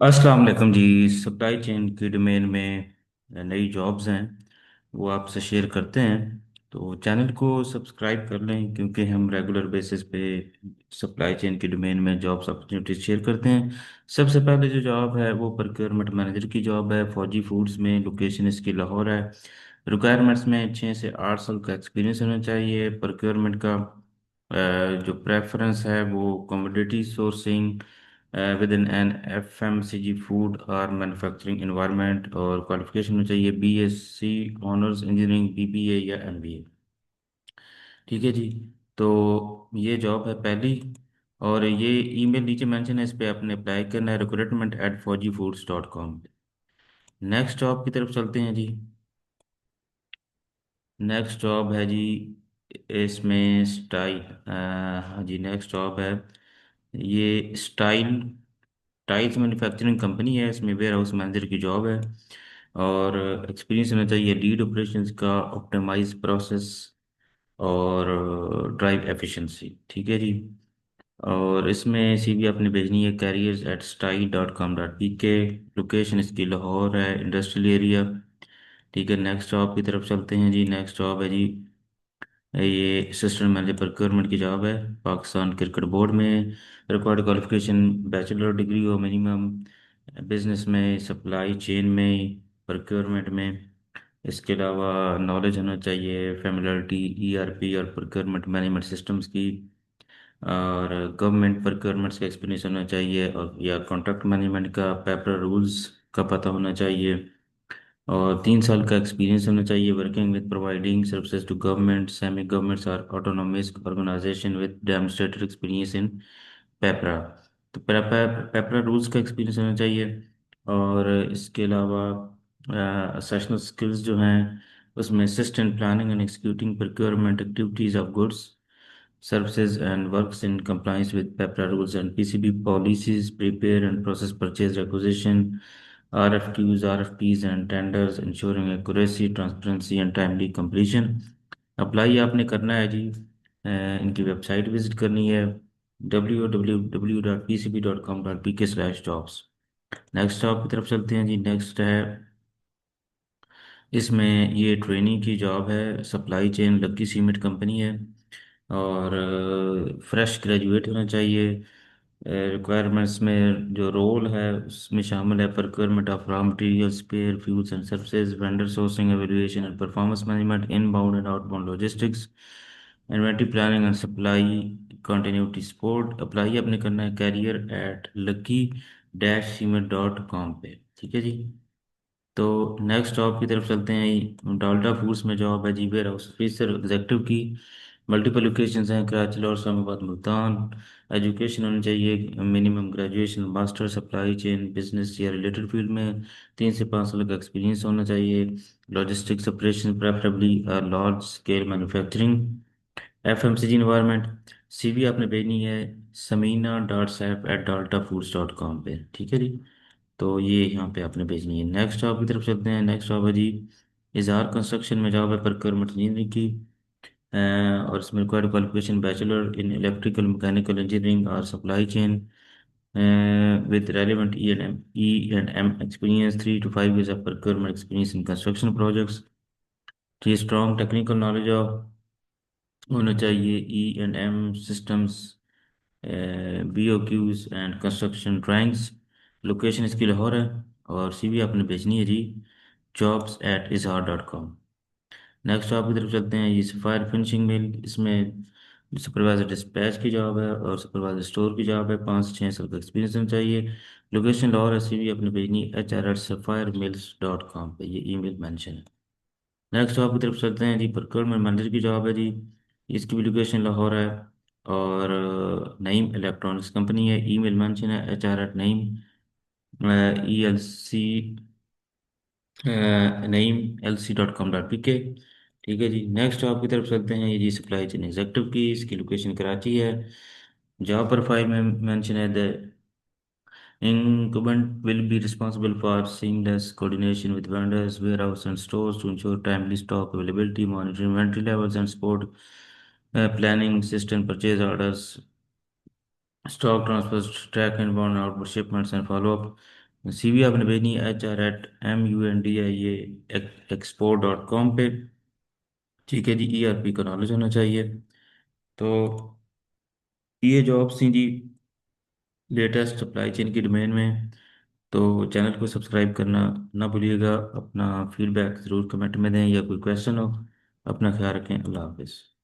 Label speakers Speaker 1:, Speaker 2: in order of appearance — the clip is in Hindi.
Speaker 1: अस्सलाम वालेकुम जी। सप्लाई चेन की डोमेन में नई जॉब्स हैं, वो आपसे शेयर करते हैं। तो चैनल को सब्सक्राइब कर लें क्योंकि हम रेगुलर बेसिस पे सप्लाई चेन की डोमेन में जॉब्स अपॉर्चुनिटीज शेयर करते हैं। सबसे पहले जो जॉब है वो प्रोक्योरमेंट मैनेजर की जॉब है, फौजी फूड्स में। लोकेशन इसकी लाहौर है। रिक्वायरमेंट्स में 6 से 8 साल का एक्सपीरियंस होना चाहिए। प्रोक्योरमेंट का जो प्रेफरेंस है वो commodity sourcing within an FMCG food और मैन्युफैक्चरिंग environment, और क्वालिफिकेशन में चाहिए BSc ऑनर्स इंजीनियरिंग, BBA या MBA। ठीक है जी। तो ये जॉब है पहली, और ये ईमेल नीचे मेंशन है, इस पे आपने अप्लाई करना है, recruitment@fojifoods.com। नेक्स्ट जॉब की तरफ चलते हैं जी। नेक्स्ट जॉब है जी, इसमें स्टाइल, हाँ जी, नेक्स्ट जॉब है ये स्टाइल टाइल्स मैन्युफैक्चरिंग कंपनी है। इसमें वेयर हाउस मैनेजर की जॉब है, और एक्सपीरियंस होना चाहिए लीड ऑपरेशंस का, ऑप्टिमाइज प्रोसेस और ड्राइव एफिशिएंसी। ठीक है जी। और इसमें सीवी आपने भेजनी है careers@style.com.pk। लोकेशन इसकी लाहौर है, इंडस्ट्रियल एरिया। ठीक है, नेक्स्ट जॉब की तरफ चलते हैं जी। नेक्स्ट जॉब है जी, ये असिस्टेंट मैनेजर प्रोक्योरमेंट की जॉब है, पाकिस्तान क्रिकेट बोर्ड में। रिक्वायर्ड क्वालिफिकेशन बैचलर डिग्री हो मिनिमम, बिजनेस में, सप्लाई चेन में, प्रोक्योरमेंट में। इसके अलावा नॉलेज होना चाहिए फेमिलियरिटी ईआरपी और प्रोक्योरमेंट मैनेजमेंट सिस्टम्स की, और गवर्नमेंट प्रोक्योरमेंट्स का एक्सपीरियंस होना चाहिए, और या कॉन्ट्रैक्ट मैनेजमेंट का, पेपर रूल्स का पता होना चाहिए, और 3 साल का एक्सपीरियंस होना चाहिए working with providing services to government, semi governments और autonomous organisation with demonstrated experience in पेपरा। तो पेपरा रूल्स का एक्सपीरियंस होना चाहिए। और इसके अलावा सेशनल स्किल्स जो हैं, उसमें assistant planning and executing procurement activities of goods services and works in compliance with PEPRA rules and PCB policies, prepare and process purchase requisition, RFQs, RFPs and tenders, ensuring accuracy, transparency and timely completion। Apply आपने करना है जी, इनकी वेबसाइट विजिट करनी है www.pcb.com.pk/jobs। नेक्स्ट जॉब की तरफ चलते हैं जी। नेक्स्ट है, इसमें ये ट्रेनिंग की जॉब है, सप्लाई चेन लक्की सीमेंट कंपनी है, और फ्रेश ग्रेजुएट होना चाहिए। रिक्वायरमेंट्स में जो रोल है उसमें शामिल है procurement of raw material, spare, fuels and services, vendor sourcing, evaluation and performance management, inbound and outbound logistics, inventory planning and supply continuity support. Apply आपने करना है career@lucky-cement.com पे। ठीक है जी। तो नेक्स्ट जॉब की तरफ चलते हैं। डाल्टा फूड्स में जॉब है जी, वेयर हाउस ऑफिसर एग्जेक्टिव की। मल्टीपल लोकेशंस हैं, कराची, लाहौर, इस्लामाबाद, मुल्तान। एजुकेशन होनी चाहिए minimum graduation, master supply chain business या रिलेटेड फील्ड में। 3 से 5 साल का एक्सपीरियंस होना चाहिए। Logistics operation preferably, large scale manufacturing, FMCG environment. CV आपने भेजनी है samina.saif@daltafoods.com पे। ठीक है जी। तो ये यहाँ पे आपने भेजनी है। नेक्स्ट जॉब की तरफ चलते हैं। नेक्स्ट जॉब है जी, इजहार कंस्ट्रक्शन में जॉब है, प्रोक्योरमेंट इंजीनियरिंग की। और इसमें required qualification bachelor in electrical mechanical engineering और supply chain with relevant E and M experience, 3 to 5 years of procurement experience in construction projects। तो ये strong technical knowledge of होना चाहिए E and M systems, BOQs and construction drawings. Location इसकी लाहौर है, और सीवी आपने भेजनी है जी jobs@izhar.com। नेक्स्ट जॉब की तरफ चलते हैं। ये सफायर फिनिशिंग में, इसमें सुपरवाइजर डिस्पैच की जॉब है और सुपरवाइजर स्टोर की जॉब है। 5 से 6 साल का एक्सपीरियंस होना चाहिए। लोकेशन लाहौर है, सीवी अपनी भेजनी HR@sapphiremills.com पे, ये ईमेल मेंशन है। नेक्स्ट जॉब की तरफ चलते हैं जी। प्रोक्योरमेंट मैनेजर की जॉब है जी, इसकी भी लोकेशन लाहौर है, और नईम इलेक्ट्रॉनिक्स कंपनी है। ईमेल मेंशन है HR@naim naim.lc.com.pk। ठीक है जी। नेक्स्ट जॉब की तरफ चलते हैं, ये जी सप्लाई चेन एग्जेक्टिव की, इसकी लोकेशन कराची है। जॉब प्रोफाइल में मेंशन है the incumbent will be responsible for seamless coordination with vendors, warehouse, and stores to ensure timely stock availability, monitor inventory levels, and support planning, system purchase orders, stock transfers, track inbound and outbound shipments, and follow up. CV आपने भेजनी है HR@MUNDIA एक्सपोर्ट.com पे। ठीक है जी, ERP का नॉलेज होना चाहिए। तो ये जॉब्स थी जी लेटेस्ट सप्लाई चेन की डोमेन में। तो चैनल को सब्सक्राइब करना ना भूलिएगा। अपना फीडबैक ज़रूर कमेंट में दें, या कोई क्वेश्चन हो। अपना ख्याल रखें। अल्लाह हाफिज़।